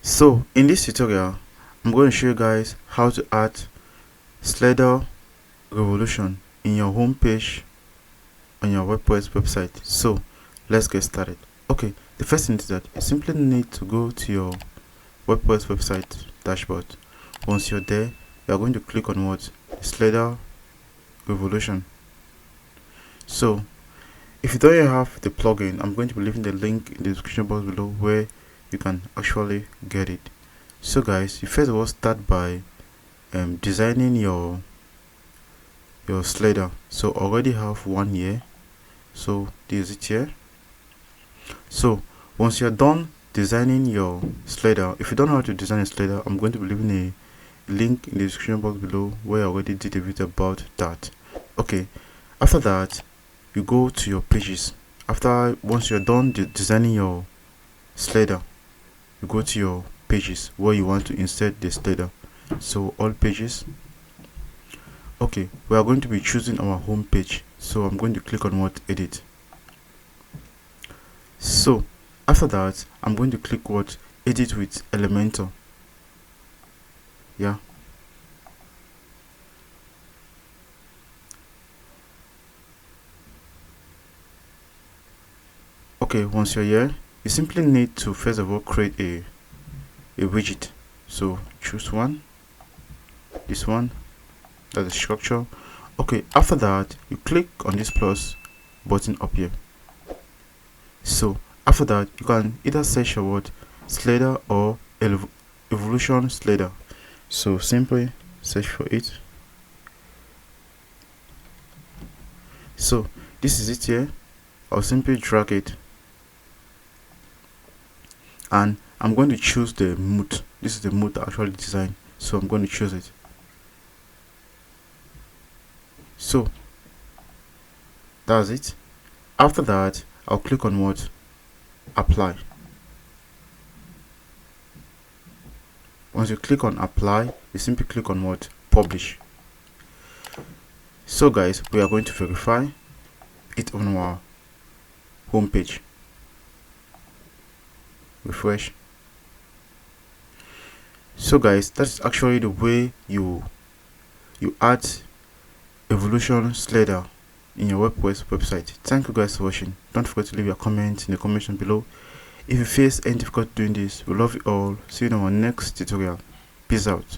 So in this tutorial, I'm going to show you guys how to add slider revolution in your home page on your WordPress website. So let's get started. Okay, the first thing is that you simply need to go to your WordPress website dashboard. Once you're there, you are going to click on what? Slider revolution. So if you don't yet have the plugin, I'm going to be leaving the link in the description box below where you can actually get it. So guys, you first of all start by designing your slider. So already have one here, so this is it here. So once you're done designing your slider, if you don't know how to design a slider, I'm going to be leaving a link in the description box below where I already did a video about that. Okay, after that you go to your pages. Once you're done designing your slider, you go to your pages where you want to insert the slider. So all pages. Okay, we are going to be choosing our home page, so I'm going to click on what? Edit. So after that I'm going to click what? Edit with Elementor. Yeah, okay, once you're here, you simply need to first of all create a widget. So choose one, this one, that's the structure. Okay, after that you click on this plus button up here. So after that you can either search for what? Slider or evolution slider. So simply search for it. So this is it here. I'll simply drag it and I'm going to choose the mood. This is the mood I actually designed, so I'm going to choose it. So that's it. After that I'll click on what? Apply. Once you click on apply, you simply click on what? Publish. So guys, we are going to verify it on our home page. Refresh. So guys, that's actually the way you add evolution slider in your WordPress website. Thank you guys for watching. Don't forget to leave your comment in the comment section below. If you face any difficulty doing this, we love you all. See you in our next tutorial. Peace out.